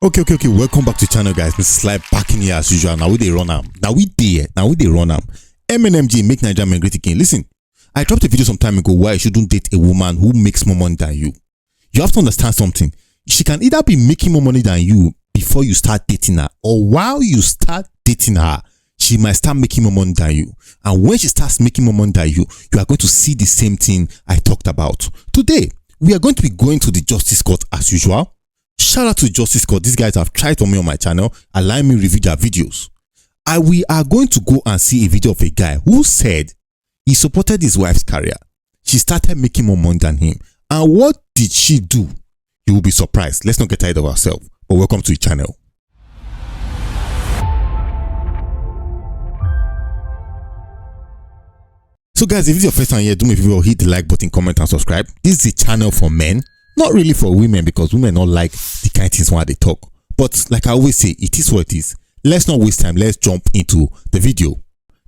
Okay. Welcome back to the channel, guys. Mr. Sly back in here as usual. Now we they run am. Now we they run am. MNMG make Nigeria men great again. Listen, I dropped a video some time ago why you shouldn't date a woman who makes more money than you. You have to understand something. She can either be making more money than you before you start dating her, or while you start dating her, she might start making more money than you. And when she starts making more money than you are going to see the same thing I talked about. Today, we are going to be going to the Justice Court as usual. Shout out to Justice Court. These guys have tried on me on my channel, allowing me to review their videos. We are going to go and see a video of a guy who said he supported his wife's career. She started making more money than him. And what did she do? You will be surprised. Let's not get tired of ourselves. But welcome to the channel. So guys, if it's your first time here, do me a favor, hit the like button, comment and subscribe. This is a channel for men. Not really for women, because women don't like the kind of things when they talk. But like I always say, it is what it is. Let's not waste time. Let's jump into the video.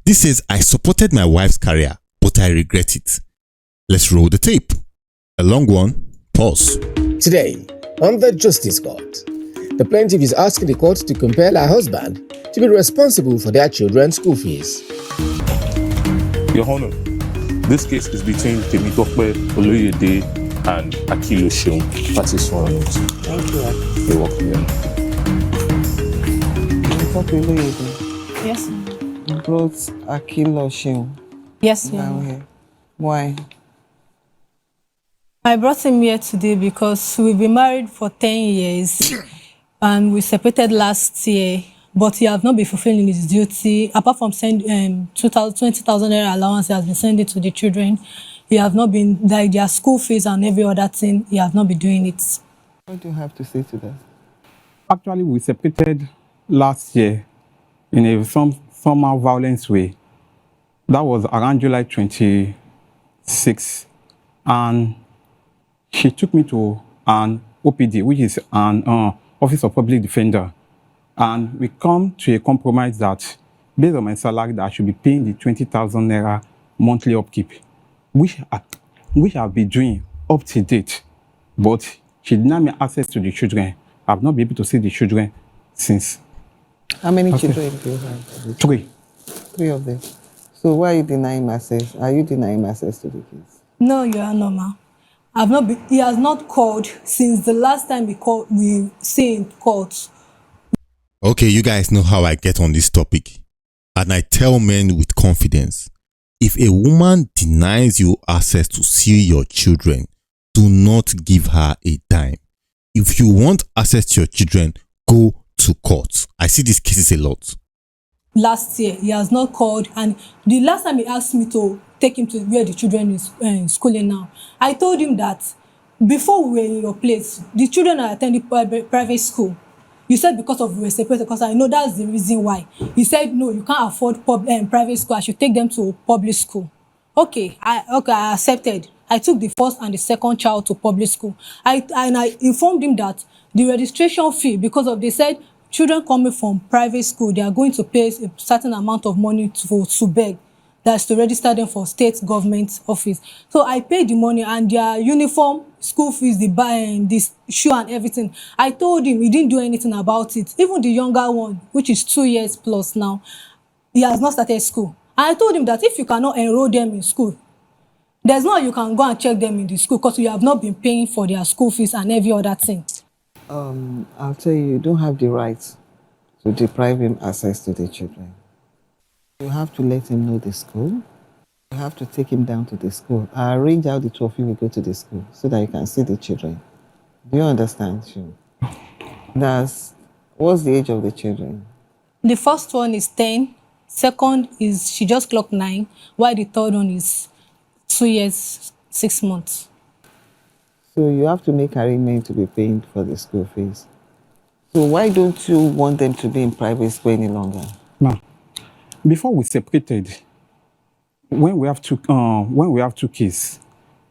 This says, I supported my wife's career, but I regret it. Let's roll the tape. A long one. Pause. Today, on the Justice Court, the plaintiff is asking the court to compel her husband to be responsible for their children's school fees. Your Honor, this case is between Temitope Oloyede and Akilo Sheung. That is one. Thank you. You're welcome. Yes. You brought Akilo Sheung Yes, down here. Why? I brought him here today because we've been married for 10 years and we separated last year, but he has not been fulfilling his duty. Apart from sending 20,000 naira allowance, he has been sending to the children. He has not been, like their school fees and every other thing, he has not been doing it. What do you have to say to that? Actually, we separated last year in a somehow violent way. That was around July 26, and she took me to an OPD, which is an Office of Public Defender, and we come to a compromise that, based on my salary, that I should be paying the 20,000 naira monthly upkeep, which I've been doing up to date, but she denied me access to the children. I've not been able to see the children since. How many children do you have? Three. 3 of them. So why are you denying access? Are you denying access to the kids? No, you are normal. He has not called since the last time we see in court. Okay, you guys know how I get on this topic. And I tell men with confidence, if a woman denies you access to see your children, do not give her a dime. If you want access to your children, go to court. I see these cases a lot. Last year, he has not called, and the last time he asked me to take him to where the children is schooling now, I told him that before we were in your place, the children are attending private school. You said because we were separated, because I know that's the reason why. He said, no, you can't afford private school. I should take them to public school. Okay, I accepted. I took the first and the second child to public school. I informed him that the registration fee, they said children coming from private school, they are going to pay a certain amount of money to beg. That's to register them for state government office. So I paid the money, and their uniform, school fees, the shoe and everything. I told him, he didn't do anything about it. Even the younger one, which is 2 years plus now, he has not started school. And I told him that if you cannot enroll them in school, there's no way you can go and check them in the school, because you have not been paying for their school fees and every other thing. I'll tell you don't have the right to deprive him access to the children. You have to let him know the school. You have to take him down to the school. I arrange how the 2 of you will go to the school so that you can see the children. Do you understand, Shum? What's the age of the children? The first one is 10. Second is, she just clocked 9, while the third one is 2 years, 6 months. So you have to make arrangements to be paying for the school fees. So why don't you want them to be in private school any longer? Ma, before we separated, when we have two kids,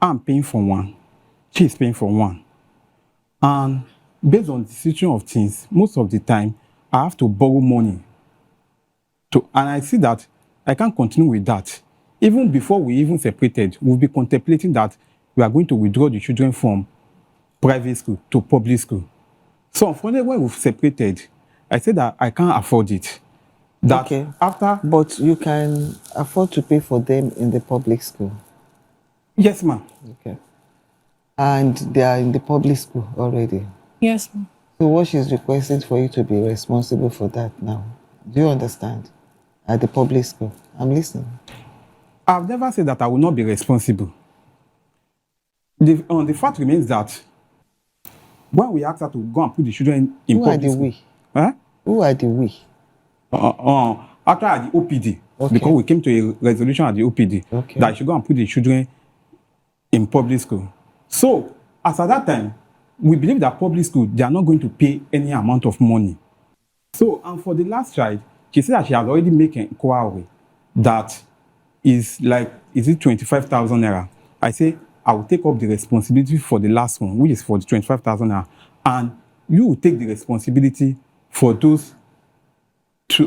I'm paying for one, she's paying for one. And based on the situation of things, most of the time, I have to borrow money. And I see that I can't continue with that. Even before we even separated, we'll be contemplating that we are going to withdraw the children from private school to public school. So unfortunately, when we've separated, I said that I can't afford it. That Okay. after, But you can afford to pay for them in the public school. yes, ma'am. Okay. And they are in the public school already. Yes, ma'am. So what she's requesting for you to be responsible for that now. Do you understand? At the public school. I'm listening. I've never said that I will not be responsible. The fact remains that when we asked her to go and put the children in Who are public the school, we? huh? Who are the we? After at the OPD, Okay. because we came to a resolution at the OPD Okay. that I should go and put the children in public school. So, as at that time, we believe that public school, they are not going to pay any amount of money. So, and for the last child, she said that she has already made an inquiry that is it 25,000 naira? I say, I will take up the responsibility for the last one, which is for the 25,000 naira. And you will take the responsibility for those to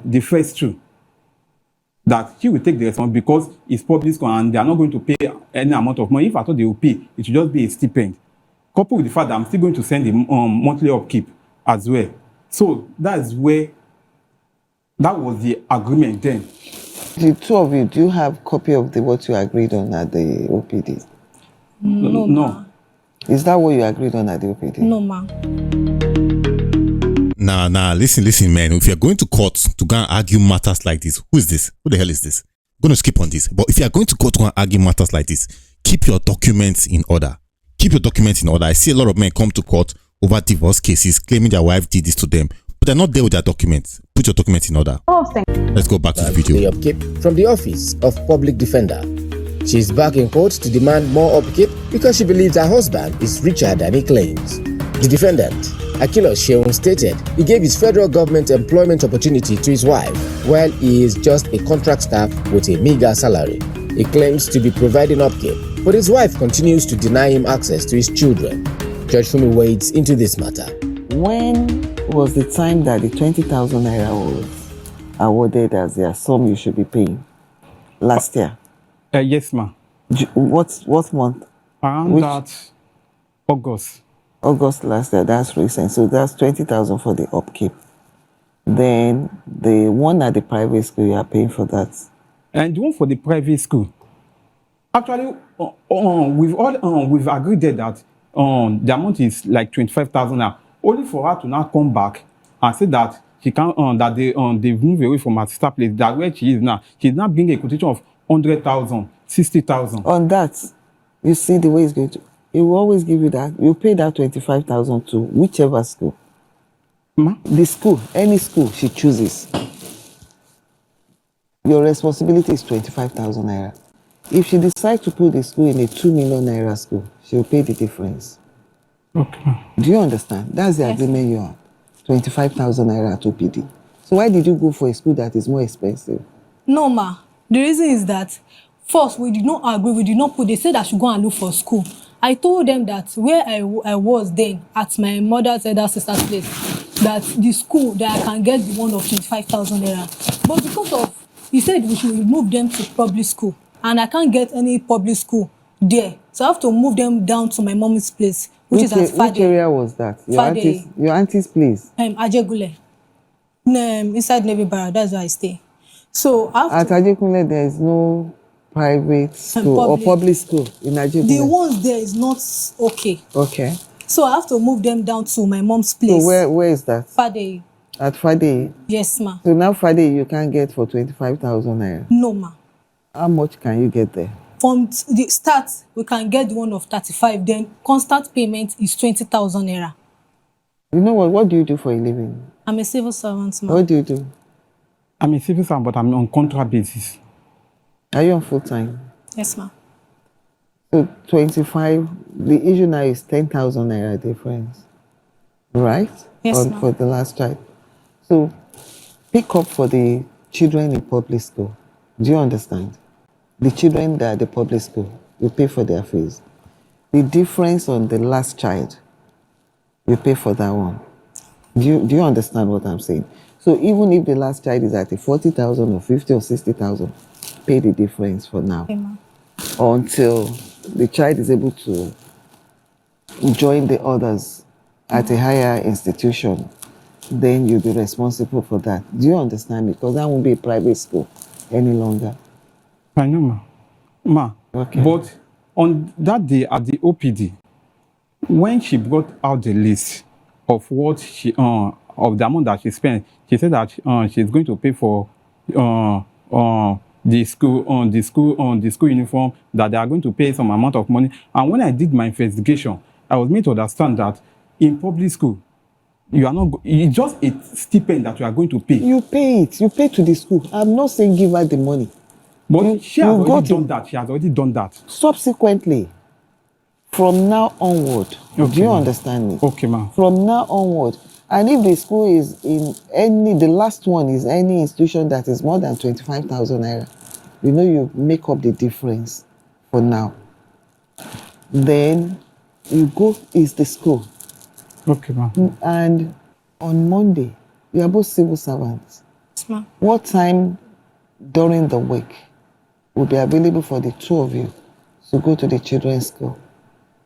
the first two, that he will take the responsibility because it's public school and they are not going to pay any amount of money. If I thought they will pay, it should just be a stipend, coupled with the fact that I'm still going to send the monthly upkeep as well. So that was the agreement then. The two of you, do you have copy of what you agreed on at the OPD? No, No. ma. Is that what you agreed on at the OPD? No, ma. Nah, listen, man. If you're going to court to go and argue matters like this, who is this? Who the hell is this? I'm going to skip on this. But if you're going to court to go and argue matters like this, keep your documents in order. Keep your documents in order. I see a lot of men come to court over divorce cases, claiming their wife did this to them, but they're not there with their documents. Put your documents in order. Let's go back to the The video. upkeep from the Office of Public Defender. She is back in court to demand more upkeep because she believes her husband is richer than he claims. The defendant, Akilo Sheung, stated he gave his federal government employment opportunity to his wife while he is just a contract staff with a meager salary. He claims to be providing upkeep, but his wife continues to deny him access to his children. Judge Fumi wades into this matter. When was the time that the 20,000 naira was awarded as their sum you should be paying? Last year. Yes, ma'am. What month? Around Which- that August. August last year. That's recent. So that's 20,000 for the upkeep. Then the one at the private school, you are paying for that. And the one for the private school, actually, we've agreed there that the amount is like 25,000 now. Only for her to now come back and say that she can't, that they've moved away from her sister place. That where she is now, she's now bringing a quotation of 100,000, 60,000. On that, you see the way it's going to. It will always give you that. You pay that 25,000 to whichever school. Ma? The school, any school she chooses. Your responsibility is 25,000 naira. If she decides to put the school in a 2 million naira school, she will pay the difference. Okay. Do you understand? That's the agreement you have. 25,000 naira at OPD. So why did you go for a school that is more expensive? No, ma. The reason is that first we did not agree. We did not put. They said I should go and look for school. I told them that where I was then at my mother's elder sister's place, that the school that I can get the one of 25,000 naira. But because of he said we should move them to public school, and I can't get any public school there, so I have to move them down to my mom's place, which is at Which Fade. area was that? Fade. Your auntie's place? Ajegule. Inside Navy Barra, that's where I stay. So At after Ajekunle, there is no private school or public school in Ajekunle. the ones there is not okay. Okay. So I have to move them down to my mom's place. So where is that? Fade. At Fade. Yes, ma. So now Fade you can get for 25,000 naira. No, ma. How much can you get there? From the start, we can get the one of 35. Then constant payment is 20,000 naira. You know what? What do you do for a living? I'm a civil servant, ma. What do you do? I'm a civil servant, but I'm on contract basis. Are you on full time? Yes, ma. So 25, the issue now is 10,000 naira difference, right? Yes, ma'am. For the last child. So pick up for the children in public school. Do you understand? The children that are at the public school, you pay for their fees. The difference on the last child, you pay for that one. Do you understand what I'm saying? So even if the last child is at a 40,000 or 50 or 60,000, pay the difference for now. Okay, ma. Until the child is able to join the others at a higher institution, then you'll be responsible for that. Do you understand me? Because that won't be a private school any longer. I know, ma. Ma. Okay. But on that day at the OPD, when she brought out the list of what she of the amount that she spent, she said that she's going to pay for the school uniform, that they are going to pay some amount of money. And when I did my investigation, I was made to understand that in public school, you are not. It's just a stipend that you are going to pay. You pay it. You pay to the school. I'm not saying give her the money. But she has you already got done it. that. She has already done that. Subsequently, from now onward, Okay, do you ma'am. understand me? Okay, ma. From now onward, and if the school is in any, the last one is any institution that is more than 25,000 naira, you know you make up the difference for now. Then you go, is the school. Okay, ma. And on Monday, you are both civil servants. Yes, ma'am. What time during the week will be available for the two of you to go to the children's school?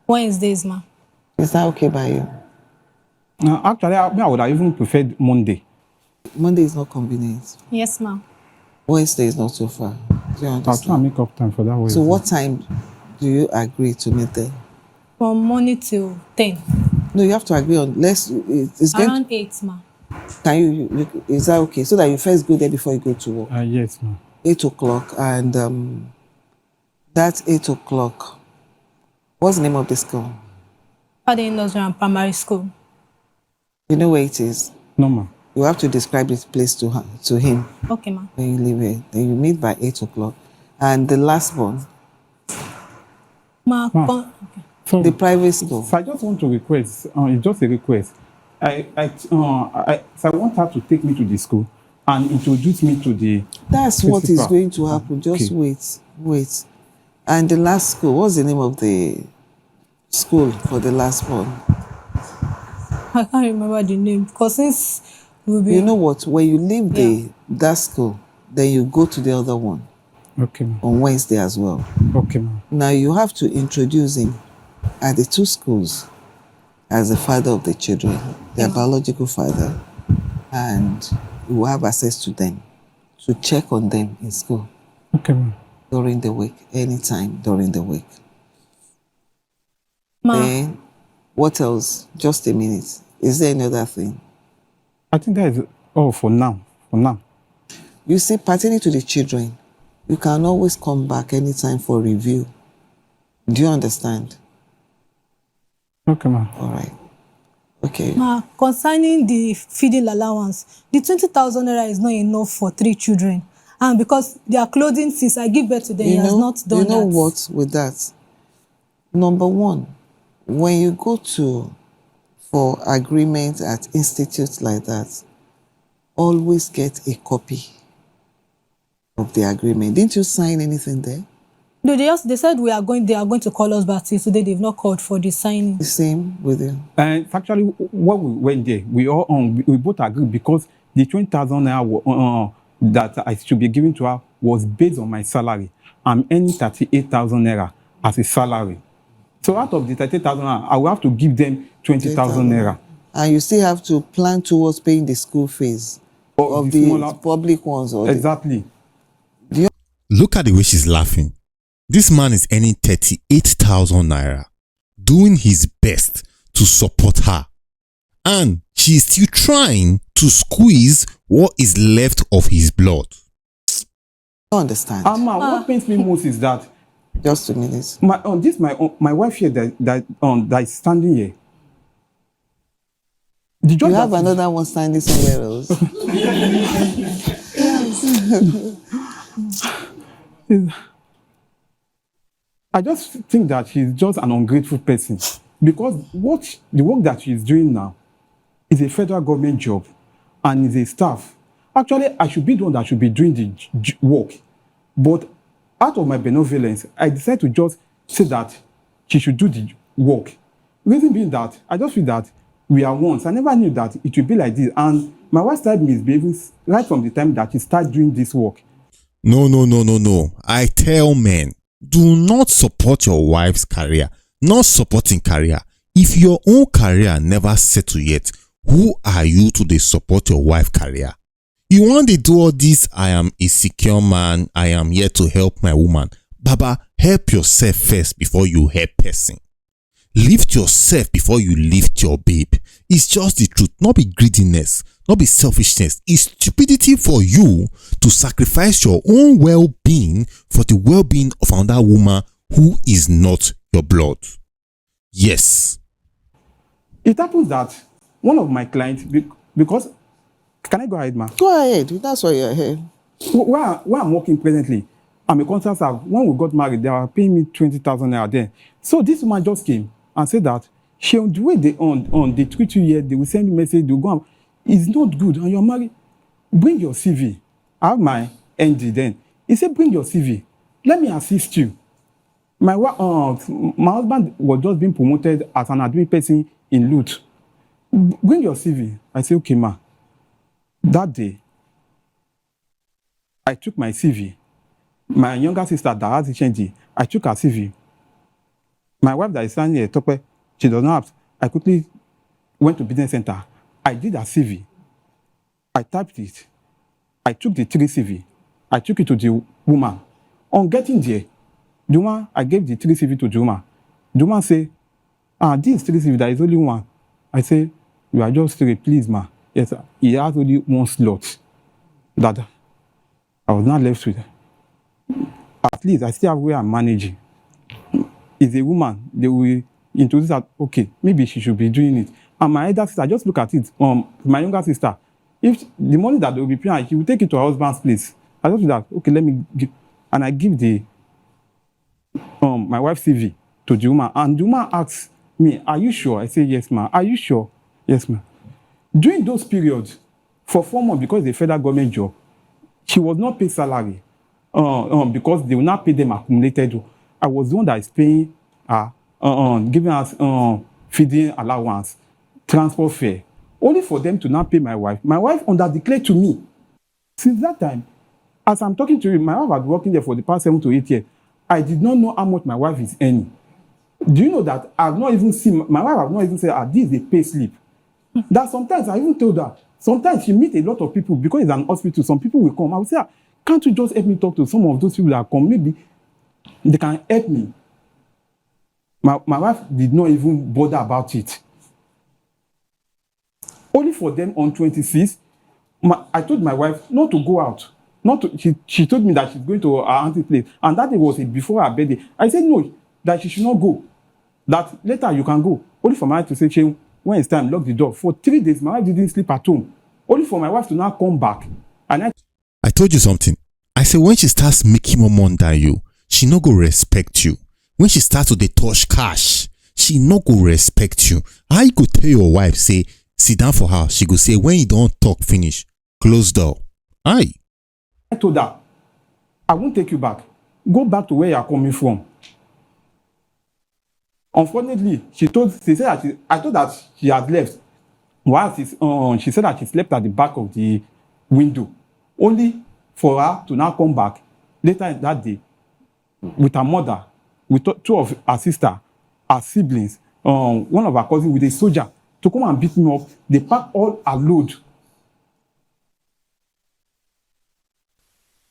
Wednesdays, ma'am. Is that okay by you? Actually, I would have even preferred Monday. Monday is not convenient. Yes, ma'am. Wednesday is not so far. Do you I'll try and understand? make up time for that way. So what time do you agree to meet there? From morning till 10. No, you have to agree on, it's going Around 8, ma'am. can you, is that okay? So that you first go there before you go to work. Yes, ma. 8 o'clock, and that's 8 o'clock. What's the name of the school? Father Industrial and Primary School. You know where it is? No, ma. You have to describe this place to him Okay, ma'am. when you leave it. Then you meet by 8 o'clock. And the last one, Ma, Ma. okay. So, the private school. so I just want to request. It's just a request. So I want her to take me to the school and introduce me to the. That's what is principal. going to happen. Just Okay. wait. And the last school, what's the name of the school for the last one? I can't remember the name because since we'll be. You know what? When you leave that school, then you go to the other one Okay, ma. on Wednesday as well. Okay, ma. Now you have to introduce him at the two schools as the father of the children, their biological father, and you will have access to them to check on them in school Okay, ma. during the week, anytime during the week. Ma, Then, what else? Just a minute. Is there any other thing? I think that is all for now. For now. You see, pertaining to the children, you can always come back anytime for review. Do you understand? Okay, ma. All right. Okay. Ma, concerning the feeding allowance, the 20,000 naira is not enough for 3 children. And because their clothing, since I give birth to them, he has not done you know that. what with that? Number one, when you go for agreement at institutes like that, always get a copy of the agreement. Didn't you sign anything there? No, they said they are going to call us back till today. They've not called for the signing. The same with you. And actually, when we went there, we all we both agreed because the 20,000 naira that I should be giving to her was based on my salary. I'm earning 38,000 naira as a salary. So out of the 38,000 naira, I will have to give them 20,000 naira. And you still have to plan towards paying the school fees of the the smaller- public ones. Or Exactly. Look at the way she's laughing. This man is earning 38,000 naira, doing his best to support her. And she is still trying to squeeze what is left of his blood. I understand. What pains me most is that Just a minute. my wife here that is standing here. The judge You have that- another one standing somewhere else. I just think that she's just an ungrateful person because the work that she's doing now is a federal government job and is a staff. Actually, I should be the one that should be doing the work. But out of my benevolence, I decided to just say that she should do the work. Reason being that I just feel that we are once. I never knew that it would be like this. And my wife started misbehaving right from the time that she started doing this work. No. I tell men, do not support your wife's career. Not supporting career If your own career never settle yet, who are you to dey support your wife career? You wan dey do all this I am a secure man, I am here to help my woman. Baba, help yourself first before you help person. Lift yourself before you lift your babe. It's just the truth, not be greediness, not be selfishness. It's stupidity for you to sacrifice your own well-being for the well-being of another woman who is not your blood. Yes. It happens that one of my clients, because, can I go ahead, ma? Go ahead. That's why you're here. Where I'm working presently, I'm a contract staff. When we got married, they were paying me 20,000 naira there. So this woman just came and said that she, the way they they treat you here, they will send you message, they'll go and, it's not good, and you're married. Bring your CV. I have my ND then. He said, bring your CV. Let me assist you. My husband was just being promoted as an admin person in Lut. Bring your CV. I said, okay, ma. That day, I took my CV. My younger sister, that has HND, I took her CV. My wife that is standing here, Tope, she does not have. I quickly went to business center. I did her CV. I typed it. I took the 3 CV. I took it to the woman. On getting there, the woman, I gave the 3 CV to the woman. The woman say, this 3 CV, there is only one. I say, you are just 3, please, ma. Yes, he has only 1 slot. That I was not left with. At least I still have where I'm managing. Is a woman, they will introduce that, okay, maybe she should be doing it. And my elder sister, just look at it, my younger sister, if the money that they will be paying, she will take it to her husband's place. I just do that, okay, let me give, and I give the my wife's CV to the woman, and the woman asks me, are you sure? I say, yes, ma. Are you sure? Yes, ma. During those periods, for 4 months, because it's a federal government job, she was not paid salary because they will not pay them accumulated. I was the one that is paying her, giving us feeding allowance, transport fare, only for them to not pay my wife. My wife under-declared to me. Since that time, as I'm talking to you, my wife has been working there for the past 7 to 8 years. I did not know how much my wife is earning. Do you know that I've not even seen, my wife has not even said, this is a pay slip. That sometimes I even told her, sometimes she meet a lot of people, because it's an hospital, some people will come. I will say, can't you just help me talk to some of those people that come? Maybe they can help me. My wife did not even bother about it. Only for them on 26th, I told my wife not to go out. Not to, she told me that she's going to her auntie's place. And that was before her birthday. I said no, that she should not go. That later you can go. Only for my wife to say, Shehu, when it's time, lock the door. For 3 days, my wife didn't sleep at home. Only for my wife to now come back. And I told you something. I said when she starts making more money than you, she no go respect you. When she starts to dey touch cash, she no go respect you. How you go tell your wife, say, sit down for her? She go say, when you don't talk finish, close door. Aye. I told her, I won't take you back. Go back to where you are coming from. Unfortunately, she said that I thought that she had left. While she said that she slept at the back of the window, only for her to now come back later that day with her mother, with 2 of her sisters, her siblings, one of her cousins with a soldier to come and beat me up. They packed all her load.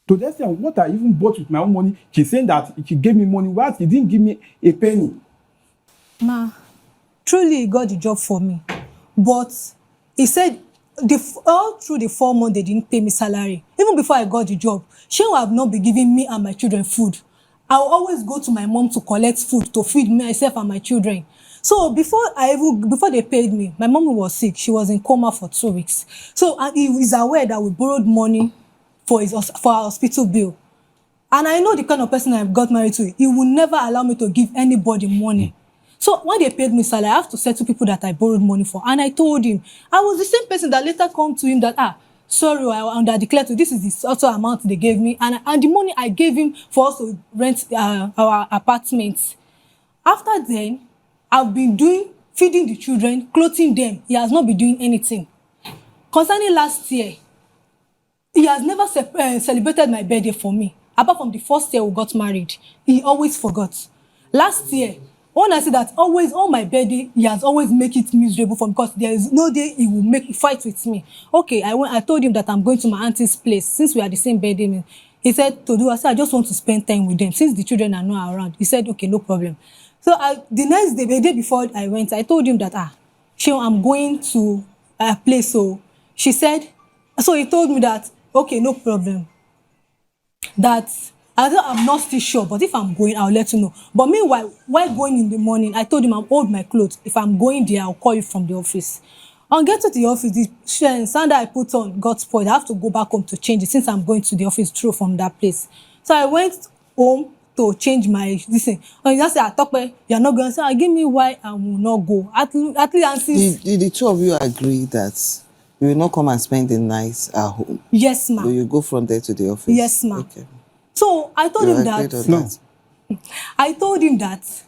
To the extent, what I even bought with my own money, she's saying that she gave me money, while she didn't give me a penny. Ma, truly he got the job for me. But he said all through the 4 months they didn't pay me salary. Even before I got the job, she would have not been giving me and my children food. I will always go to my mom to collect food to feed myself and my children. So before they paid me, my mom was sick. She was in coma for 2 weeks. So and he is aware that we borrowed money for our hospital bill. And I know the kind of person I got married to. He will never allow me to give anybody money. So when they paid me salary, I have to settle people that I borrowed money for. And I told him, I was the same person that later come to him that, sorry, I under-declared to this is the total amount they gave me. And the money I gave him for us to rent our apartments. After then, I've been feeding the children, clothing them. He has not been doing anything. Concerning last year, he has never celebrated my birthday for me. Apart from the first year we got married, he always forgot. Last year, When I say that, always on my birthday, he has always make it miserable for me because there is no day he will make fight with me. Okay, I told him that I'm going to my auntie's place since we are the same birthday. He said to do. I said I just want to spend time with them since the children are not around. He said okay, no problem. So the next day, the day before I went, I told him that I'm going to a place. So she said, so he told me that okay, no problem. That I'm not still sure, but if I'm going, I'll let you know. But meanwhile, while going in the morning, I told him I'll hold my clothes. If I'm going there, I'll call you from the office. On get to the office, the sandal I put on got spoiled. I have to go back home to change it since I'm going to the office through from that place. So I went home to change my this thing. And he just said, you're not going to say, give me why I will not go. At least Did the two of you agree that you will not come and spend the night at home? Yes, ma'am. So you go from there to the office? Yes, ma'am. Okay. So I told him that. No. I told him that.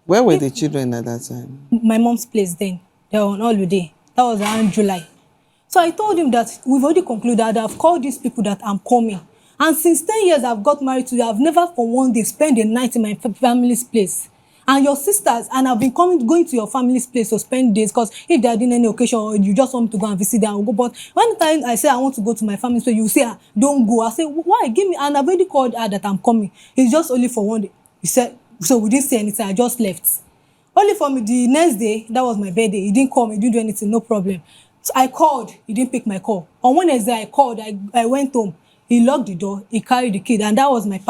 Where were the children at that time? My mom's place then. They were on holiday. That was around July. So I told him that we've already concluded that I've called these people that I'm coming. And since 10 years I've got married to you, I've never for one day spent a night in my family's place. And your sisters, and I've been going to your family's place to spend days, because if they're doing any occasion or you just want me to go and visit them, I'll go. But one time I say I want to go to my family's place, you say, don't go. I say, why? Give me. And I've already called her that I'm coming. It's just only for one day. He said, so we didn't say anything. I just left. Only for me, the next day, that was my birthday. He didn't call me, he didn't do anything, no problem. So I called, he didn't pick my call. On Wednesday, I called, I went home. He locked the door, he carried the key, and that was my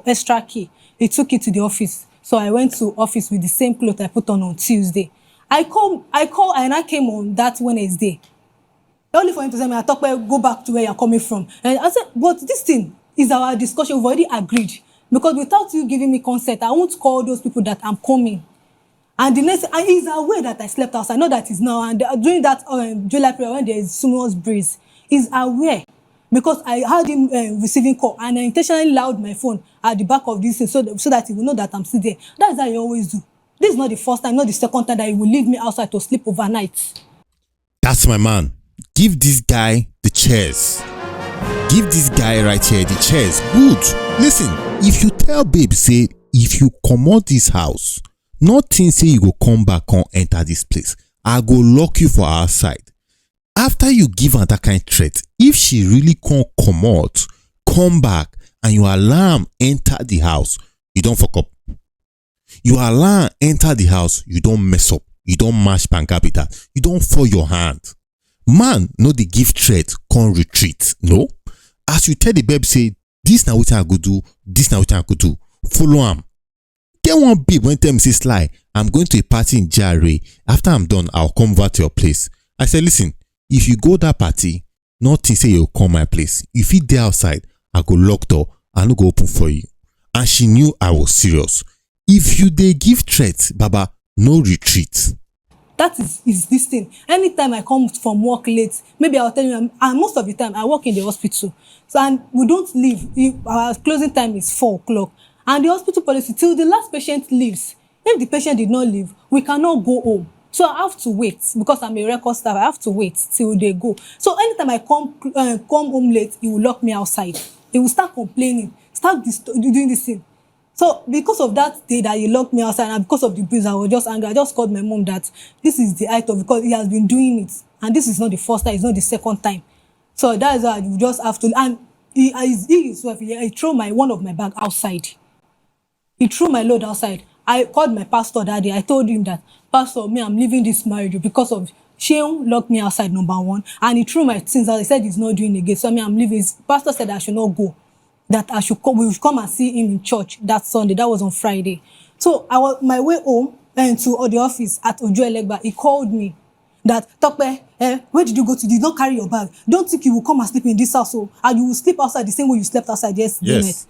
extra key. He took it to the office. So I went to office with the same clothes I put on Tuesday. I called, and I came on that Wednesday. Only for him to tell me, I talk about go back to where you're coming from. And I said, but this thing is our discussion. We've already agreed. Because without you giving me consent, I won't call those people that I'm coming. And the next, and he's aware that I slept outside. I know that he's now. And during that July period, when there is so much breeze, he's aware. Because I had him receiving call, and I intentionally loud my phone at the back of this thing so that he will know that I'm still there. That's how he always do. This is not the first time, not the second time that he will leave me outside to sleep overnight. That's my man. Give this guy the chairs. Give this guy right here the chairs. Good. Listen, if you tell babe, say, if you come out this house, nothing say you go come back and enter this place. I go lock you for outside. After you give her that kind of threat, if she really can't come out, come back, and you allow her enter the house, you don't fuck up. You allow her enter the house, you don't mess up. You don't mash pancapita. You don't fall your hand. Man, no dey give threat, can't retreat. No. As you tell the babe, say, this na what I go do, this na what I go do. Follow am. Get one babe when tell me, say, Sly, I'm going to a party in Jare. After I'm done, I'll come over to your place. I said, listen, if you go that party, nothing say you'll come my place. If you dey outside, I go lock door, I no go open for you. And she knew I was serious. If you dey give threats, Baba, no retreat. That is this thing. Anytime I come from work late, maybe I'll tell you, and most of the time I work in the hospital. So, and we don't leave. Our closing time is 4 o'clock. And the hospital policy, till the last patient leaves. If the patient did not leave, we cannot go home. So I have to wait, because I'm a record staff. I have to wait till they go. So anytime I come home late, he will lock me outside. He will start complaining, start doing this thing. So because of that day that he locked me outside, and because of the breeze, I was just angry. I just called my mom that this is the height of, because he has been doing it, and this is not the first time, it's not the second time. So that is why you just have to. And he threw one of my bag outside. He threw my load outside. I called my pastor that day. I told him that, Pastor, I'm leaving this marriage because of Sheung locked me outside, number one, and he threw my things out. He said he's not doing it again. So I'm leaving. His pastor said I should not go, that I should come. We should come and see him in church that Sunday. That was on Friday. So I was my way home and to the office at Ojo Elegba. He called me that, Tokpe, where did you go to? Did not carry your bag. Don't think you will come and sleep in this house, and you will sleep outside the same way you slept outside yesterday night.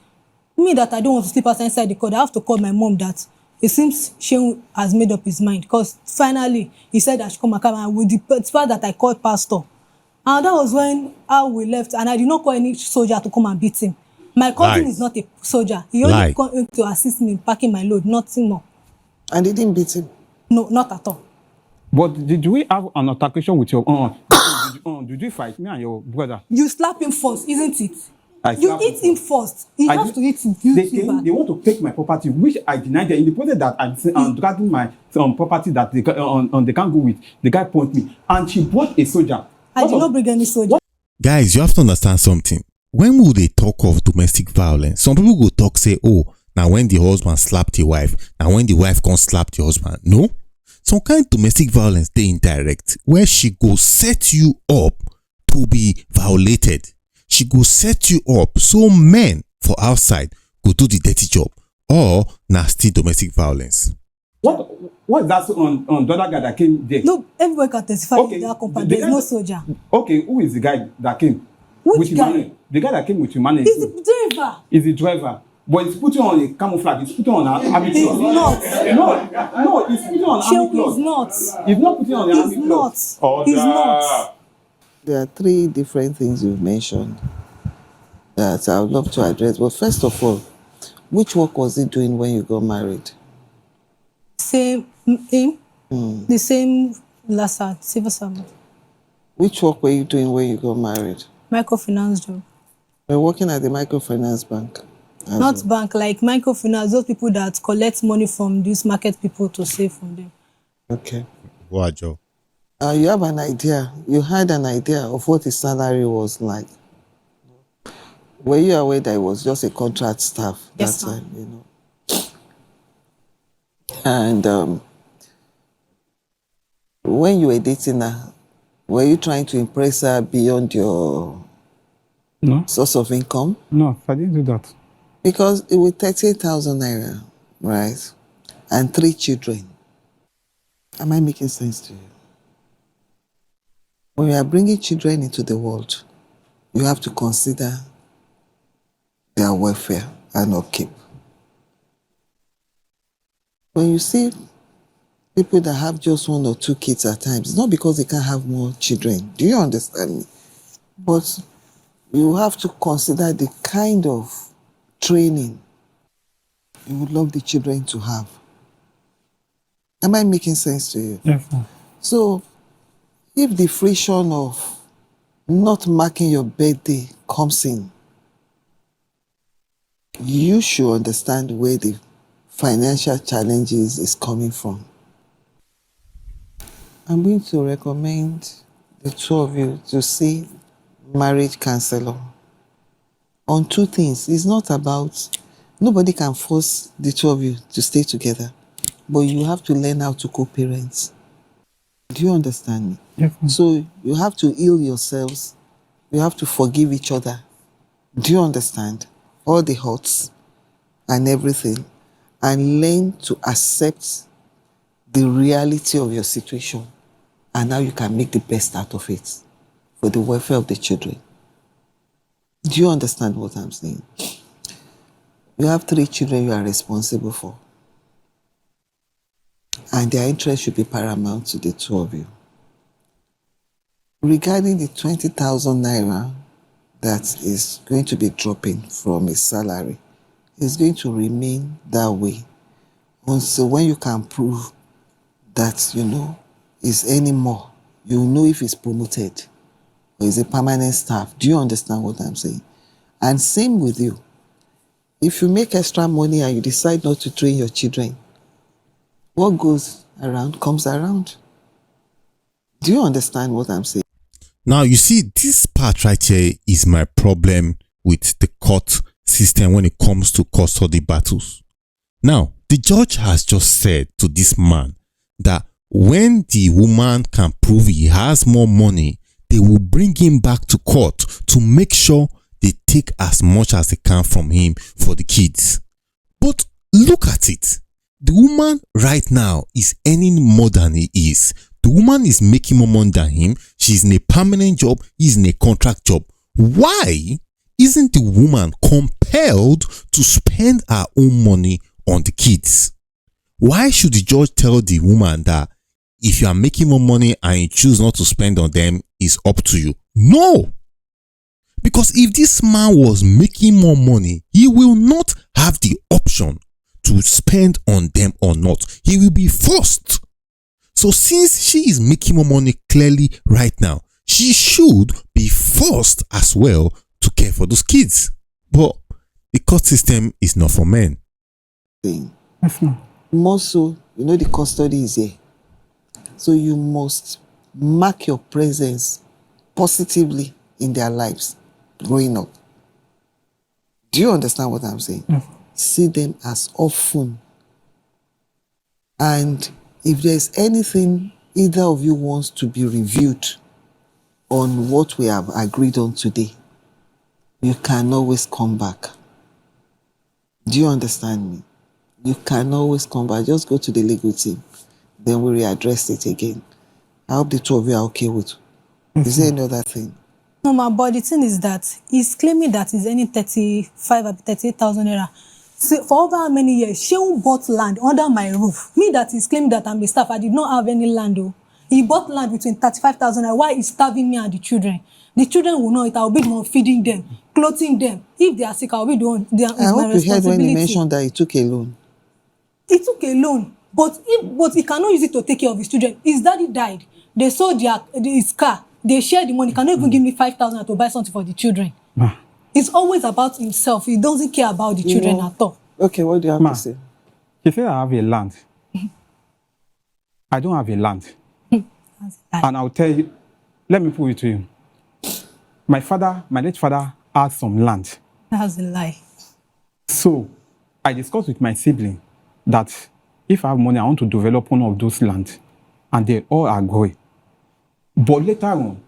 Me that I don't want to sleep outside inside the car. I have to call my mom that it seems Sheung has made up his mind, because finally he said I should come and with the part that I called pastor. And that was when we left, and I did not call any soldier to come and beat him. My cousin is not a soldier. He only came to assist me in packing my load, nothing more. And he didn't beat him? No, not at all. But did we have an altercation with your did you fight, me and your brother? You slap him first, isn't it? You eat him first. He has to eat you back. They want to take my property, which I denied them. In the process that I'm dragging my property that they can't go with, the guy point me. And she brought a soldier. I did not bring any soldier. Guys, you have to understand something. When will they talk of domestic violence? Some people go talk, say, oh, now when the husband slapped the wife, now when the wife can't slap the husband. No. Some kind of domestic violence, they indirect, where she go set you up to be violated. She go set you up so men for outside go do the dirty job, or nasty domestic violence. What is that on the other guy that came there? No, everybody can testify in that company. There's no soldier. Okay, who is the guy that came? Which guy? Emmanuel? The guy that came with Emmanuel. He's the driver. Is the driver. But he's putting on a camouflage. He's putting on an army He's clothes. not. No, he's putting on army Shehu clothes. is not. He's not putting on an army He's clothes. not. He's not. There are three different things you've mentioned that I would love to address. But first of all, which work was he doing when you got married? Same him. The same last civil servant. Which work were you doing when you got married? Microfinance job. You were working at the microfinance bank. Not bank, like microfinance, those people that collect money from these market people to save from them. Okay. What job? You have an idea. You had an idea of what his salary was like. Were you aware that it was just a contract staff Yes, that time? You know. And when you were dating her, were you trying to impress her beyond your source of income? No, I didn't do that. Because it was 38,000 naira, right? And 3 children. Am I making sense to you? When you are bringing children into the world, you have to consider their welfare and upkeep. When you see people that have just 1 or 2 kids at times, it's not because they can't have more children. Do you understand me? But you have to consider the kind of training you would love the children to have. Am I making sense to you? Yes, sir. So, if the friction of not marking your birthday comes in, you should understand where the financial challenges is coming from. I'm going to recommend the 2 of you to see marriage counselor on 2 things. It's not about, nobody can force the 2 of you to stay together, but you have to learn how to co-parent. Do you understand me? Yes, ma'am. So you have to heal yourselves. You have to forgive each other. Do you understand? All the hurts and everything. And learn to accept the reality of your situation. And now you can make the best out of it for the welfare of the children. Do you understand what I'm saying? You have 3 children you are responsible for. And their interest should be paramount to the 2 of you. Regarding the 20,000 naira that is going to be dropping from his salary, it's going to remain that way until when you can prove that, you know, is any more. You know if he's promoted or is a permanent staff. Do you understand what I'm saying? And same with you. If you make extra money and you decide not to train your children, what goes around comes around. Do you understand what I'm saying? Now, you see, this part right here is my problem with the court system when it comes to custody battles. Now, the judge has just said to this man that when the woman can prove he has more money, they will bring him back to court to make sure they take as much as they can from him for the kids. But look at it. The woman right now is earning more than he is. The woman is making more money than him. She's in a permanent job. He's in a contract job. Why isn't the woman compelled to spend her own money on the kids? Why should the judge tell the woman that if you are making more money and you choose not to spend on them, it's up to you? No. Because if this man was making more money, he will not have the option to spend on them or not. He will be forced. So since she is making more money clearly right now, she should be forced as well to care for those kids. But the court system is not for men. Thing. Yes, ma'am. More so, you know, the custody is here. So you must mark your presence positively in their lives growing up. Do you understand what I'm saying? Yes. See them as often. And if there's anything either of you wants to be reviewed on what we have agreed on today, you can always come back. Do you understand me? You can always come back. Just go to the legal team. Then we readdress it again. I hope the two of you are okay with. Is there any other thing? No, ma, but the thing is that he's claiming that he's earning 35 or 38,000 naira. So for over how many years, Shehu bought land under my roof. Me that he's claiming that I'm a staff, I did not have any land though. He bought land between 35,000 naira. Why he's starving me and the children? The children will know it. I'll be the one feeding them, clothing them. If they are sick, I'll be the one. I hope you heard when he mentioned that he took a loan. He took a loan, but he cannot use it to take care of his children. His daddy died. They sold his car. They shared the money. He cannot even give me 5,000 to buy something for the children. It's always about himself. He doesn't care about the children at all. Okay, what do you have to say? He said I have a land. I don't have a land. And I'll tell you, let me put it to you. My late father had some land. That's a lie. So I discussed with my sibling that if I have money, I want to develop one of those lands. And they all agree. But later on,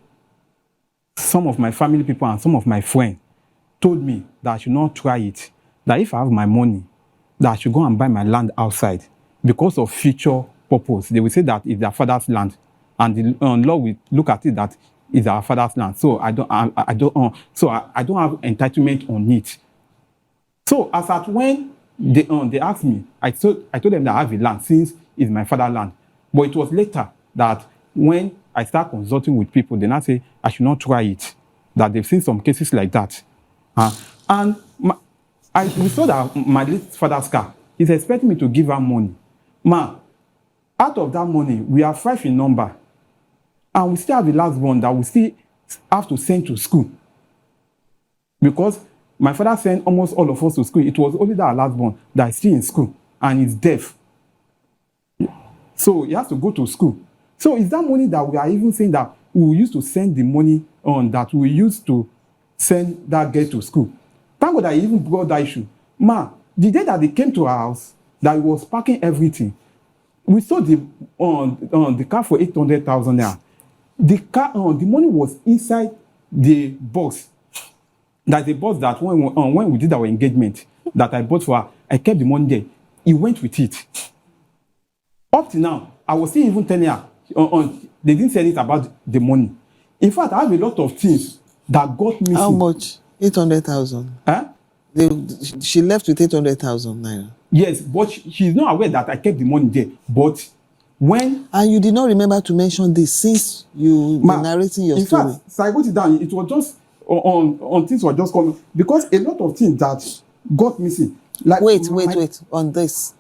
some of my family people and some of my friends told me that I should not try it. That if I have my money, that I should go and buy my land outside because of future purpose. They will say that it's their father's land. And the law will look at it that it's our father's land. So I don't have entitlement on it. So as at when they asked me, I told them that I have a land since it's my father's land. But it was later that when I start consulting with people, they now say I should not try it. That they've seen some cases like that. And we saw that my late father's car is expecting me to give her money. Out of that money, we are 5 in number. And we still have the last one that we still have to send to school. Because my father sent almost all of us to school. It was only that last one that is still in school and is deaf. So he has to go to school. So is that money that we are even saying that we used to send the money on, that we used to send that girl to school? Thank God that he even brought that issue. The day that they came to our house, that he was packing everything, we sold the car for 800,000 naira. The money was inside the box. That's the box that when we did our engagement, that I bought for her, I kept the money there. He went with it. Up to now, I was still even telling her, they didn't say anything about the money. In fact, I have a lot of things that got missing. How much? 800,000. Huh? She left with 800,000 naira. Yes, but she's not aware that I kept the money there. But when... And you did not remember to mention this since you were narrating your story. In fact, so I got it down. It was just on things were just coming. Because a lot of things that got missing. Like wait. On this.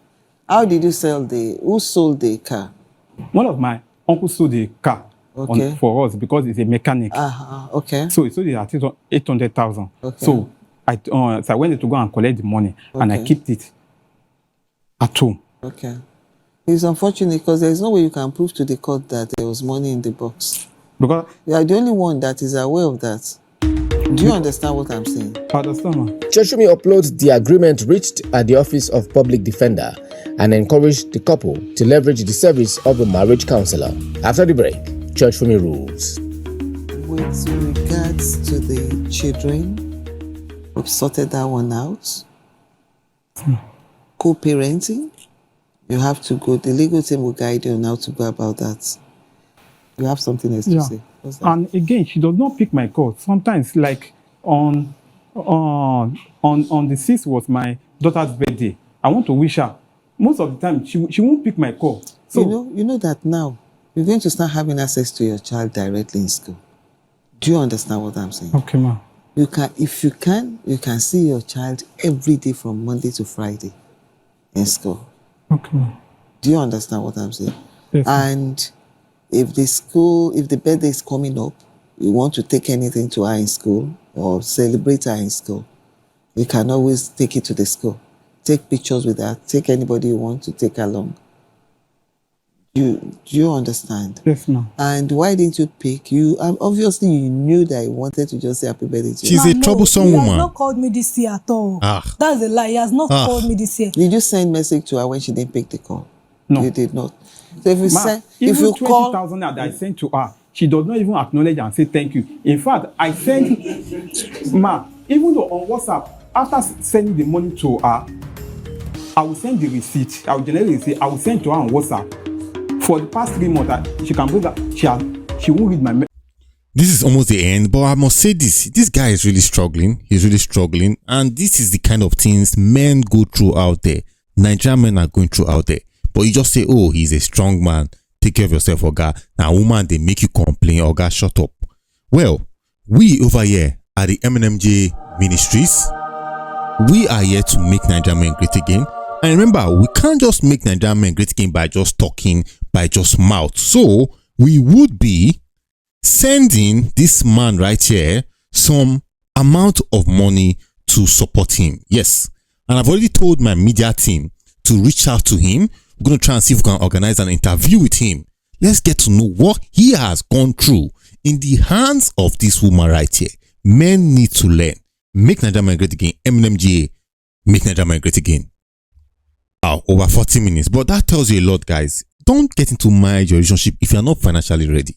How did you sell who sold the car? One of my uncles sold the car for us because he's a mechanic. Okay. So he sold it at 800,000. Okay. So I went to go and collect the money and I kept it at home. Okay. It's unfortunate because there's no way you can prove to the court that there was money in the box. Because you are the only one that is aware of that. Do you understand what I'm saying? I understand, man. Church Fumi uploads the agreement reached at the Office of Public Defender and encouraged the couple to leverage the service of a marriage counselor. After the break, Church Fumi rules. With regards to the children, we've sorted that one out. Co-parenting, you have to go. The legal team will guide you on how to go about that. You have something else to say? And again, she does not pick my call. Sometimes, like on the 6th was my daughter's birthday. I want to wish her. Most of the time, she won't pick my call. So you know that now you're going to start having access to your child directly in school. Do you understand what I'm saying? Okay, ma'am. If you can see your child every day from Monday to Friday in school. Okay, ma'am. Do you understand what I'm saying? Yes, and if the birthday is coming up, you want to take anything to her in school or celebrate her in school, We can always take it to the school. Take pictures with her. Take anybody you want to take along. Do you understand? Yes, ma'am. And why didn't you pick? You obviously you knew that you wanted to just say happy birthday to She's her. a troublesome he woman. has not called me this year at all. That's a lie. He has not called me this year. Did you send message to her when she didn't pick the call? No. You did not. So if you Ma, send, even if you call, 20,000 that I sent to her, she does not even acknowledge and say thank you. In fact, I sent, ma, even though on WhatsApp, after sending the money to her, I will send the receipt. I will generate the receipt. I will send to her on WhatsApp. For the past 3 months, she can bring that she won't read my. This is almost the end, but I must say this guy is really struggling. He's really struggling, and this is the kind of things men go through out there. Nigerian men are going through out there. But you just say, oh, he's a strong man. Take care of yourself, Oga. Now, woman, they make you complain, Oga, shut up. Well, we over here at the MNMJ Ministries, we are here to make Nigerian men great again. And remember, we can't just make Nigerian men great again by just talking, by just mouth. So, we would be sending this man right here some amount of money to support him. Yes. And I've already told my media team to reach out to him. We're going to try and see if we can organize an interview with him. Let's get to know what he has gone through in the hands of this woman right here. Men need to learn. Make Nigerian men great again. MNMGA. Make Nigerian men great again. Over 40 minutes. But that tells you a lot, guys. Don't get into marriage or relationship if you're not financially ready.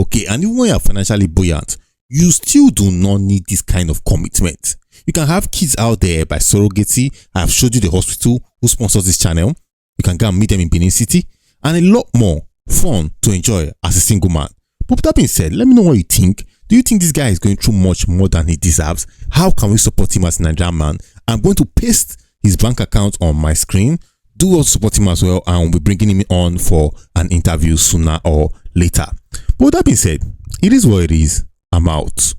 Okay, and even when you're financially buoyant, you still do not need this kind of commitment. You can have kids out there by surrogacy. I have showed you the hospital who sponsors this channel. You can go and meet them in Benin City, and a lot more fun to enjoy as a single man. But with that being said, let me know what you think. Do you think this guy is going through much more than he deserves? How can we support him as a Nigerian man? I'm going to paste his bank account on my screen. Do also support him as well, and we'll be bringing him on for an interview sooner or later. But with that being said, it is what it is. I'm out.